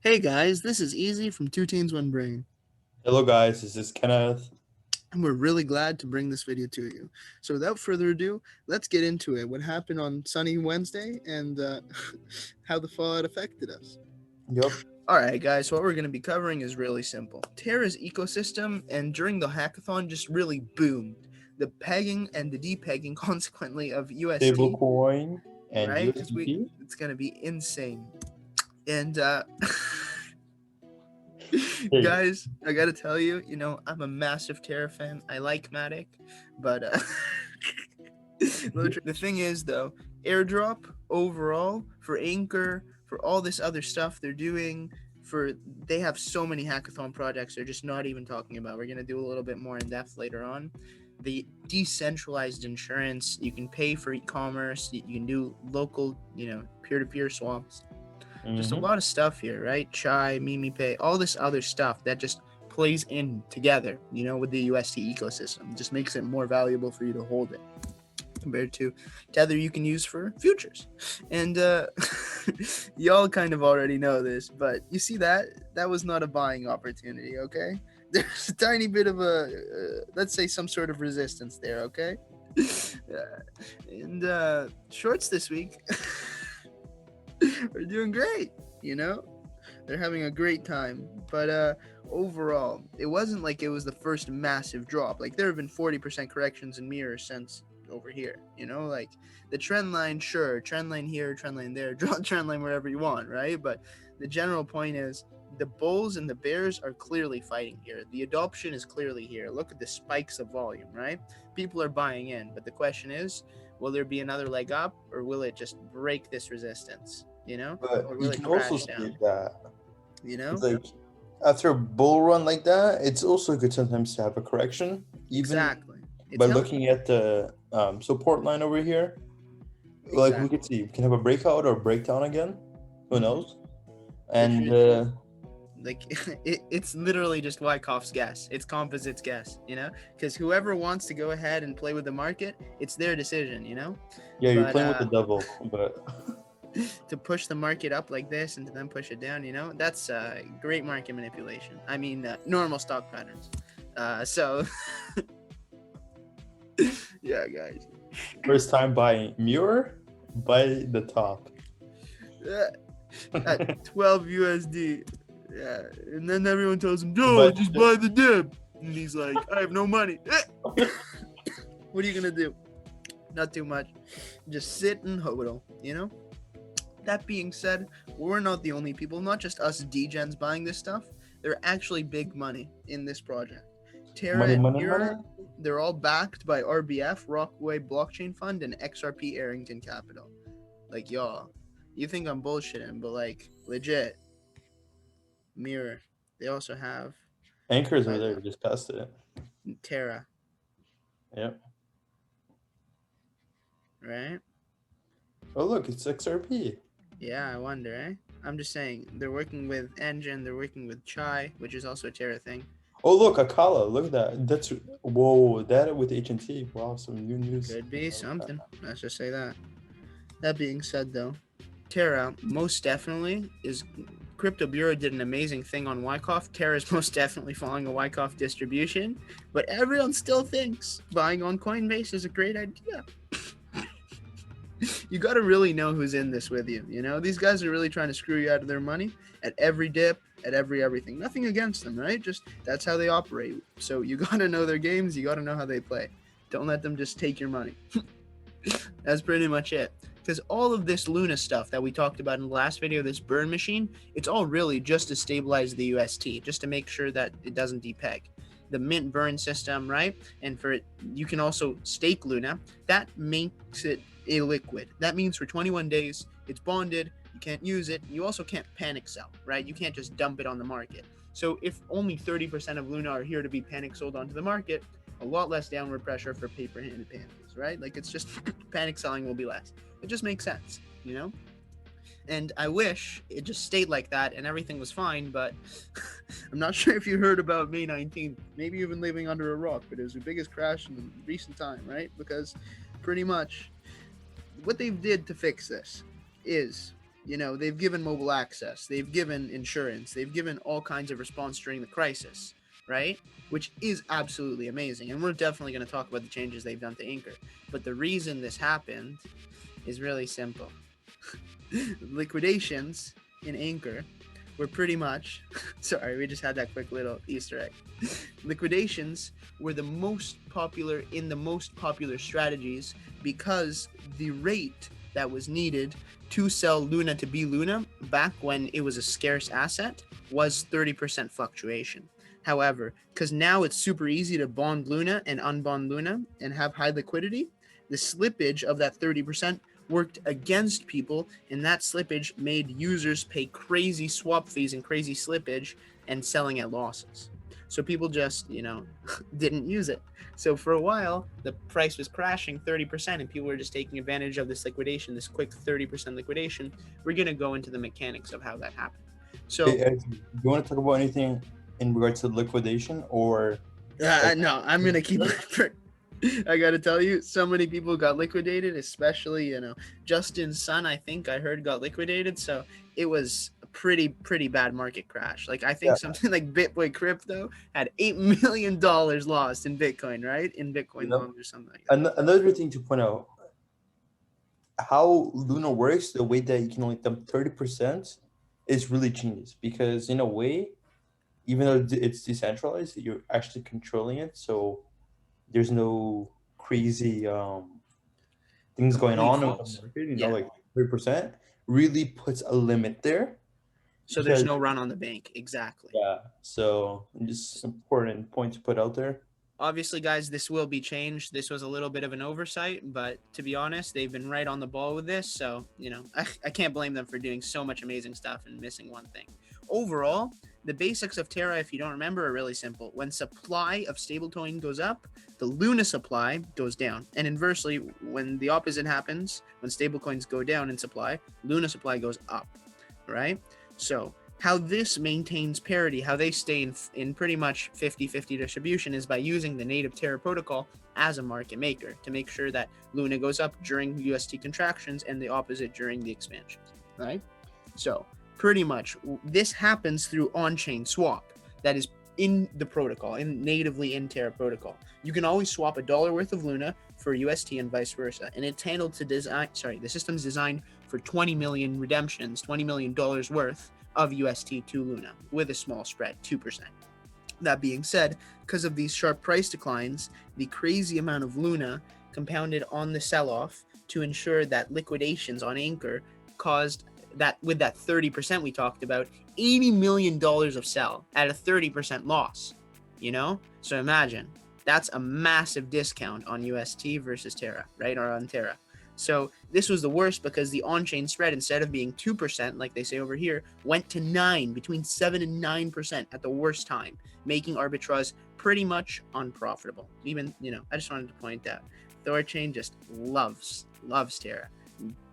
Hey guys, this is Easy from Two Teens One Brain, Hello guys, this is Kenneth. and we're really glad to bring this video to you. So without further ado, let's get into it. What happened on sunny Wednesday and how the fallout affected us. Yup. Alright guys, so what we're going to be covering is really simple. Terra's ecosystem, and during the hackathon, just really boomed. The pegging and the depegging consequently of UST, Stablecoin and right? USDT. It's going to be insane. And Hey, guys, I gotta tell you, I'm a massive Terra fan. I like Matic, but the thing is, though, airdrop overall for Anchor, for all this other stuff they're doing, they have so many hackathon projects they're just not even talking about. We're gonna do a little bit more in depth later on. The decentralized insurance, you can pay for e-commerce, you can do local, peer-to-peer swaps. Just a lot of stuff here, right? Chai, MimiPay, all this other stuff that just plays in together, with the UST ecosystem. It just makes it more valuable for you to hold it compared to Tether you can use for futures. And y'all kind of already know this, but you see that was not a buying opportunity, okay? There's a tiny bit of let's say some sort of resistance there, okay? And shorts this week are doing great, they're having a great time. But overall, it wasn't like it was the first massive drop. Like, there have been 40% corrections in mirrors since over here, like the trend line, sure, trend line here, trend line there, draw trend line wherever you want, right? But the general point is the bulls and the bears are clearly fighting here. The adoption is clearly here. Look at the spikes of volume, right? People are buying in, but the question is, will there be another leg up, or will it just break this resistance? but Or you will it can also crash see down? that You it's like after a bull run like that, it's also good sometimes to have a correction, even Exactly. It's by healthy. looking at the support line over here. Like we Exactly. could see, we can have a breakout or breakdown again. Who Mhm. knows? There And should be. Like, it's literally just Wyckoff's guess. It's Composite's guess, because whoever wants to go ahead and play with the market, it's their decision, yeah, you're But playing with the devil, but to push the market up like this and to then push it down, that's great market manipulation. I mean, normal stock patterns. So, yeah, guys. first time buying mirror by the top. At 12 USD. Yeah. And then everyone tells him, no, But just buy the dip. And he's like, I have no money. What are you going to do? Not too much. Just sit and hodl, That being said, we're not the only people, not just us degens buying this stuff. They're actually big money in this project. Terra money, and money, money. Mirror, they're all backed by RBF, Rockaway Blockchain Fund, and XRP Arrington Capital. Like, y'all, you think I'm bullshitting, but like, legit. Mirror. They also have Anchors are there. We just passed it. Terra, Yep. right? Oh look, it's XRP. Yeah, I wonder, eh? I'm just saying, they're working with Engine, they're working with Chai, which is also a Terra thing. Oh look, Akala. Look at that. That's whoa. That with HNT. Wow, some new news. Could be something. Let's just say that. That being said, though, Terra most definitely is. Crypto Bureau did an amazing thing on Wyckoff. Terra is most definitely following a Wyckoff distribution, but everyone still thinks buying on Coinbase is a great idea. You got to really know who's in this with you. These guys are really trying to screw you out of their money at every dip, at everything. Nothing against them, right? Just that's how they operate. So you got to know their games. You got to know how they play. Don't let them just take your money. That's pretty much it. Because all of this LUNA stuff that we talked about in the last video, this burn machine, it's all really just to stabilize the UST, just to make sure that it doesn't depeg. The mint burn system, right? And for it, you can also stake LUNA. That makes it illiquid. That means for 21 days, it's bonded, you can't use it. You also can't panic sell, right? You can't just dump it on the market. So if only 30% of LUNA are here to be panic sold onto the market, a lot less downward pressure for paper-handed pandas, right? Like, it's just panic selling will be less. It just makes sense, And I wish it just stayed like that and everything was fine, but I'm not sure if you heard about May 19th. Maybe you've been living under a rock, but it was the biggest crash in recent time, right? Because pretty much what they did to fix this is You know, they've given mobile access, they've given insurance, they've given all kinds of response during the crisis, right? Which is absolutely amazing. And we're definitely going to talk about the changes they've done to Anchor. But the reason this happened is really simple. Liquidations in Anchor were pretty much, sorry, we just had that quick little Easter egg. Liquidations were the most popular in the most popular strategies because the rate that was needed to sell Luna to bLUNA back when it was a scarce asset was 30% fluctuation. However, because now it's super easy to bond Luna and unbond Luna and have high liquidity, the slippage of that 30% worked against people, and that slippage made users pay crazy swap fees and crazy slippage and selling at losses. So people just, you know, didn't use it. So for a while, the price was crashing 30%, and people were just taking advantage of this liquidation, this quick 30% liquidation. We're going to go into the mechanics of how that happened. So, do you want to talk about anything in regards to liquidation or? no, I'm going to keep it. I got to tell you, so many people got liquidated, especially, you know, Justin's son, I think I heard got liquidated. So it was a pretty bad market crash. Like, I think something like BitBoy Crypto had $8 million lost in Bitcoin, right? In Bitcoin loans or something like that. Another thing to point out, how Luna works, the way that you can only dump 30% is really genius, because in a way, even though it's decentralized, you're actually controlling it. So there's no crazy things going on in the market, you know, like 3% really puts a limit there. So there's no run on the bank. Exactly. Yeah. So just important point to put out there. Obviously, guys, this will be changed. This was a little bit of an oversight, but to be honest, they've been right on the ball with this. So, you know, I can't blame them for doing so much amazing stuff and missing one thing. Overall, the basics of Terra, if you don't remember, are really simple. When supply of stablecoin goes up, the Luna supply goes down. And inversely, when the opposite happens, when stablecoins go down in supply, Luna supply goes up, right? So how this maintains parity, how they stay in pretty much 50-50 distribution, is by using the native Terra protocol as a market maker to make sure that Luna goes up during UST contractions and the opposite during the expansions, right? So pretty much this happens through on-chain swap that is in the protocol, natively in Terra protocol. You can always swap $1 worth of Luna for UST and vice versa. And it's handled to design, the system's designed for 20 million redemptions, $20 million worth of UST to Luna with a small spread, 2%. That being said, because of these sharp price declines, the crazy amount of Luna compounded on the sell-off to ensure that liquidations on Anchor caused that, with that 30% we talked about, $80 million of sell at a 30% loss, you know? So imagine, that's a massive discount on UST versus Terra, right? Or on Terra. So this was the worst because the on-chain spread, instead of being 2%, like they say over here, went to 9%, between 7 and 9% at the worst time, making arbitrage pretty much unprofitable. Even, you know, I just wanted to point out, Thorchain just loves Terra.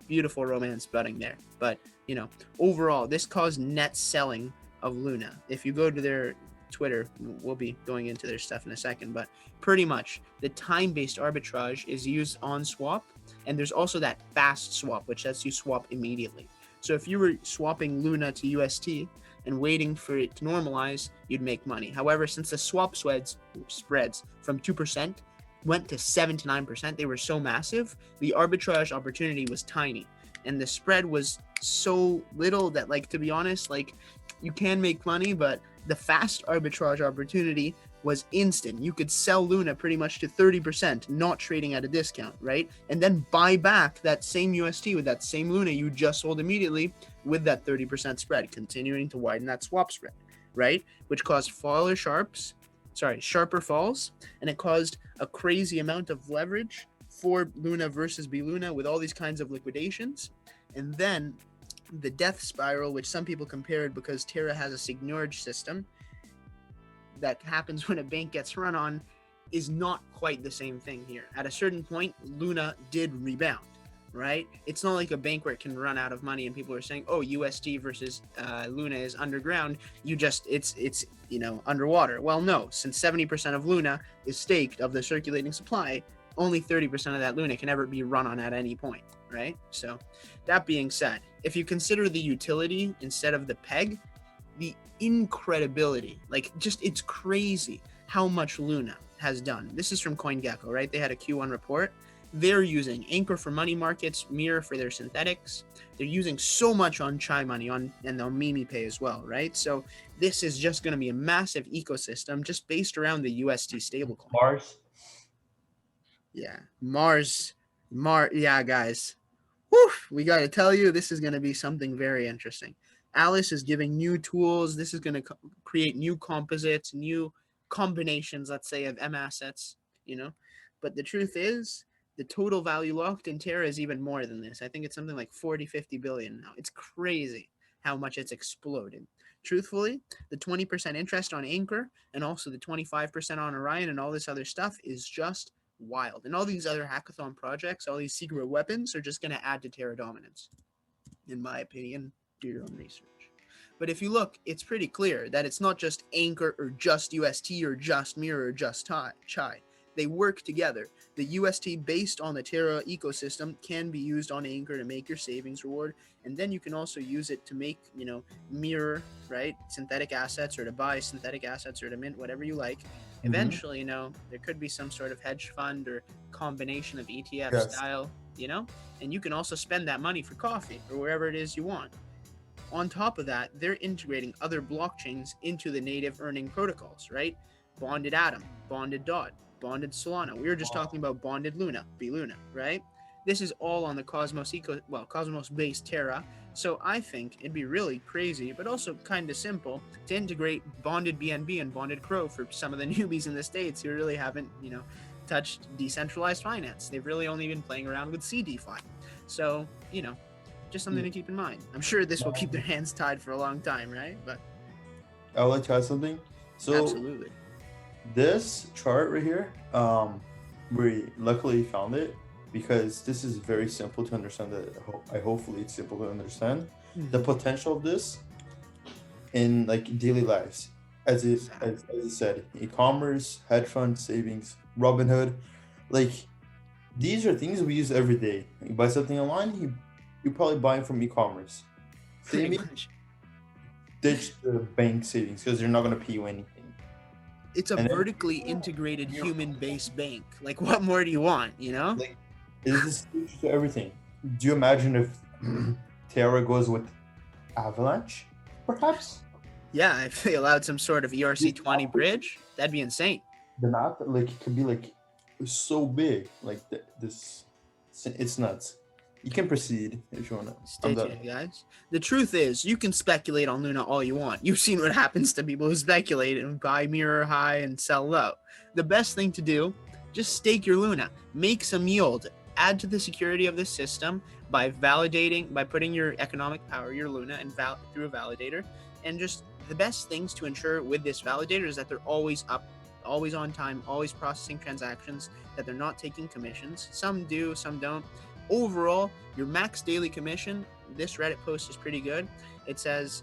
Beautiful romance budding there. But, you know, overall, this caused net selling of Luna. If you go to their Twitter, we'll be going into their stuff in a second, but pretty much the time-based arbitrage is used on swap. And there's also that fast swap, which lets you swap immediately. So if you were swapping Luna to UST and waiting for it to normalize, you'd make money. However, since the swap spreads from 2% went to 7 to 9%, they were so massive, the arbitrage opportunity was tiny. And the spread was so little that, like, to be honest, like, you can make money, but the fast arbitrage opportunity was instant. You could sell Luna pretty much to 30%, not trading at a discount, right? And then buy back that same UST with that same Luna you just sold immediately with that 30% spread, continuing to widen that swap spread, right? Which caused sharper falls, and it caused a crazy amount of leverage for Luna versus bLUNA with all these kinds of liquidations. And then the death spiral, which some people compared because Terra has a seigniorage system that happens when a bank gets run on, is not quite the same thing here. At a certain point, Luna did rebound, right? It's not like a bank where it can run out of money and people are saying, oh, USD versus Luna is underground. It's you know, underwater. Well, no, since 70% of Luna is staked of the circulating supply, only 30% of that LUNA can ever be run on at any point, right? So that being said, if you consider the utility instead of the peg, the incredibility, like just it's crazy how much LUNA has done. This is from CoinGecko, right? They had a Q1 report. They're using Anchor for money markets, Mirror for their synthetics. They're using so much on Chai Money and on MimiPay as well, right? So this is just going to be a massive ecosystem just based around the UST stablecoin. Mars. Yeah, yeah, guys. Whew, we got to tell you, this is going to be something very interesting. Alice is giving new tools. This is going to create new composites, new combinations, let's say, of mAssets, you know? But the truth is, the total value locked in Terra is even more than this. I think it's something like 40-50 billion now. It's crazy how much it's exploded. Truthfully, the 20% interest on Anchor and also the 25% on Orion and all this other stuff is just wild. And all these other hackathon projects, all these secret weapons are just going to add to Terra dominance, in my opinion. Do your own research. But if you look, it's pretty clear that it's not just Anchor or just UST or just Mirror or just Chai. They work together. The UST based on the Terra ecosystem can be used on Anchor to make your savings reward. And then you can also use it to make, Mirror, right? Synthetic assets, or to buy synthetic assets, or to mint whatever you like. Eventually, there could be some sort of hedge fund or combination of ETF style, and you can also spend that money for coffee or wherever it is you want. On top of that, they're integrating other blockchains into the native earning protocols, right? Bonded Atom, Bonded DOT, Bonded Solana. We were just talking about Bonded LUNA, bLUNA, right? This is all on the Cosmos-based Terra. So I think it'd be really crazy, but also kind of simple, to integrate Bonded BNB and Bonded Crow for some of the newbies in the States who really haven't, touched decentralized finance. They've really only been playing around with CDeFi. So, just something to keep in mind. I'm sure this will keep their hands tied for a long time, right? But I would like to add something. So absolutely. This chart right here, we luckily found it because this is very simple to understand. Hopefully it's simple to understand the potential of this in daily lives. As it said, e-commerce, hedge fund, savings, Robinhood, these are things we use every day. You buy something online, you probably buy it from e-commerce. Savings, ditch the bank savings because they're not going to pay you anything. It's a vertically integrated human-based bank. What more do you want, It is to everything. Do you imagine if Terra goes with Avalanche, perhaps? Yeah, if they allowed some sort of ERC20 bridge, that'd be insane. The map, it could be so big, this. It's nuts. You can proceed if you want to. Stay tuned, guys. The truth is, you can speculate on LUNA all you want. You've seen what happens to people who speculate and buy Mirror high and sell low. The best thing to do, just stake your LUNA. Make some yield. Add to the security of this system by putting your economic power, your LUNA, and through a validator. And just the best things to ensure with this validator is that they're always up, always on time, always processing transactions, that they're not taking commissions. Some do, some don't. Overall, your max daily commission, this Reddit post is pretty good. It says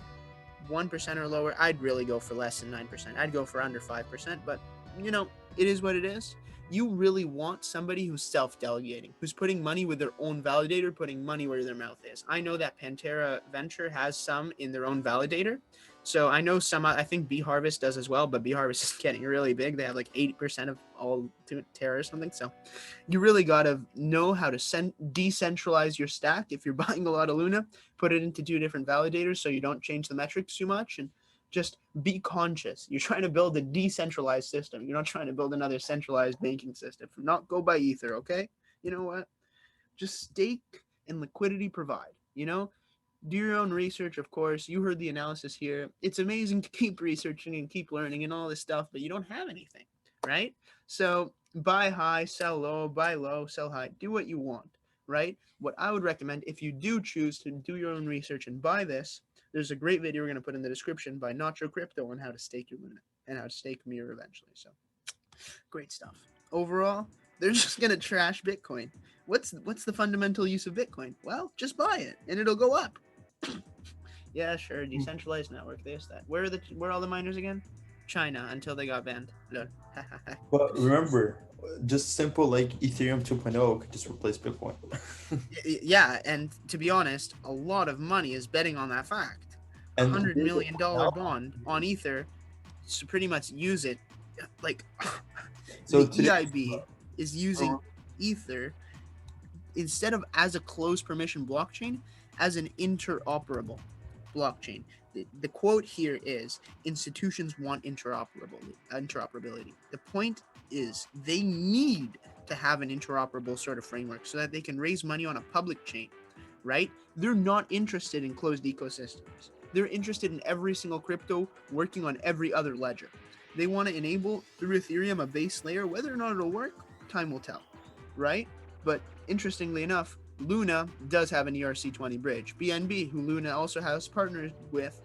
1% or lower. I'd really go for less than 9%. I'd go for under 5%, but it is what it is. You really want somebody who's self-delegating, who's putting money with their own validator, putting money where their mouth is. I know that Pantera Venture has some in their own validator. So I know some, I think bHarvest does as well, but bHarvest is getting really big. They have 80% of all Terra or something. So you really got to know how to decentralize your stack. If you're buying a lot of LUNA, put it into 2 different validators so you don't change the metrics too much, and just be conscious. You're trying to build a decentralized system. You're not trying to build another centralized banking system. Not go by Ether, okay? You know what? Just stake and liquidity provide, Do your own research, of course. You heard the analysis here. It's amazing to keep researching and keep learning and all this stuff, but you don't have anything, right? So buy high, sell low, sell high. Do what you want, right? What I would recommend, if you do choose to do your own research and buy this, there's a great video we're going to put in the description by Nacho Crypto on how to stake your LUNA and how to stake Mirror eventually. So great stuff. Overall, they're just going to trash Bitcoin. What's the fundamental use of Bitcoin? Well, just buy it and it'll go up. Yeah, sure. Decentralized network. This, that. Where are all the miners again? China, until they got banned. But remember, just simple like Ethereum 2.0 could just replace Bitcoin. Yeah, and to be honest, a lot of money is betting on that fact. And $100 there's a million now- bond on Ether to pretty much use it. Like So the today- EIB is using Ether instead of as a closed permission blockchain, as an interoperable blockchain. The quote here is, institutions want interoperability. The point is they need to have an interoperable sort of framework so that they can raise money on a public chain, right? They're not interested in closed ecosystems. They're interested in every single crypto working on every other ledger. They want to enable through Ethereum a base layer. Whether or not it'll work, time will tell, right? But interestingly enough, LUNA does have an ERC20 bridge. BNB, who LUNA also has partnered with,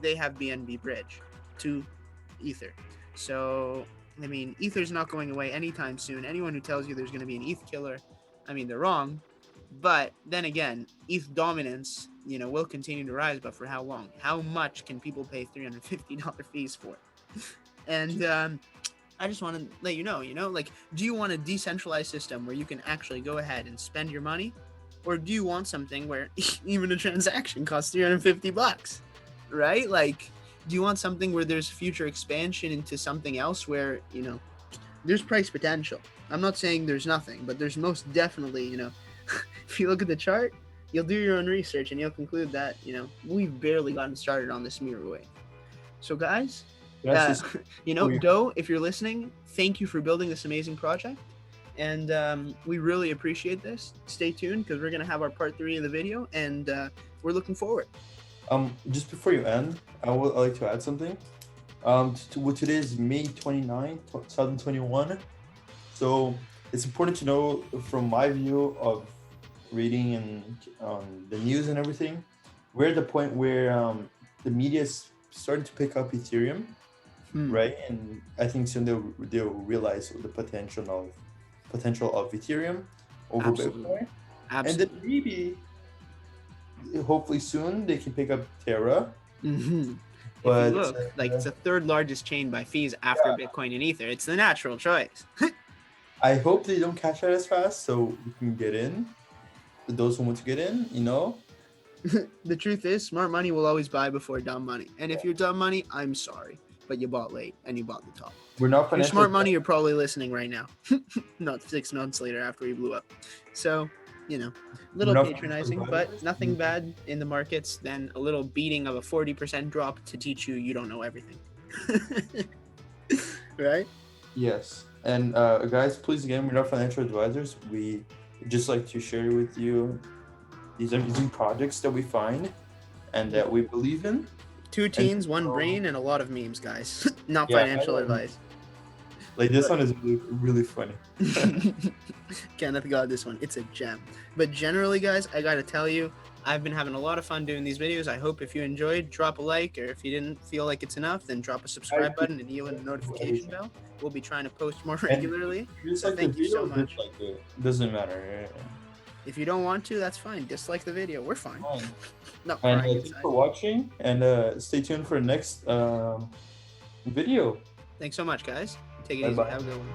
they have BNB bridge to Ether. So, I mean, Ether's not going away anytime soon. Anyone who tells you there's going to be an ETH killer, I mean, they're wrong. But then again, ETH dominance, will continue to rise, but for how long? How much can people pay $350 fees for? And I just want to let you know, like, do you want a decentralized system where you can actually go ahead and spend your money? Or do you want something where even a transaction costs $350, right? Like, do you want something where there's future expansion into something else where, there's price potential? I'm not saying there's nothing, but there's most definitely, if you look at the chart, you'll do your own research and you'll conclude that, we've barely gotten started on this mirror wave. So guys, Doe, if you're listening, thank you for building this amazing project. And we really appreciate this. Stay tuned because we're going to have our part 3 of the video, and we're looking forward. Just before you end, I would like to add something. Today is May 29, 2021. So it's important to know from my view of reading and the news and everything, we're at the point where the media is starting to pick up Ethereum. Right, and I think soon they'll realize the potential of Ethereum over Bitcoin. Absolutely. And then maybe, hopefully soon, they can pick up Terra. But if you look, it's the third largest chain by fees after Bitcoin and Ether. It's the natural choice. I hope they don't catch that as fast, so we can get in. Those who want to get in, The truth is, smart money will always buy before dumb money. And if you're dumb money, I'm sorry. But you bought late and you bought the top. We're not financial. Smart money, you're probably listening right now, not 6 months later after we blew up. So, little patronizing, but nothing bad in the markets than a little beating of a 40% drop to teach you don't know everything. Right? Yes. And guys, please, again, we're not financial advisors. We just like to share with you these amazing projects that we find and that we believe in. 2 teens, 1 brain, and a lot of memes, guys. Not financial advice. Like, this one is really, really funny. Kenneth got this one. It's a gem. But generally, guys, I gotta tell you, I've been having a lot of fun doing these videos. I hope if you enjoyed, drop a like, or if you didn't feel like it's enough, then drop a subscribe button and even a notification bell. We'll be trying to post more regularly. So thank you so much. It doesn't matter. If you don't want to, that's fine. Dislike the video. We're fine. No, and thanks for watching, and stay tuned for the next video. Thanks so much, guys. Take it easy. Have a good one.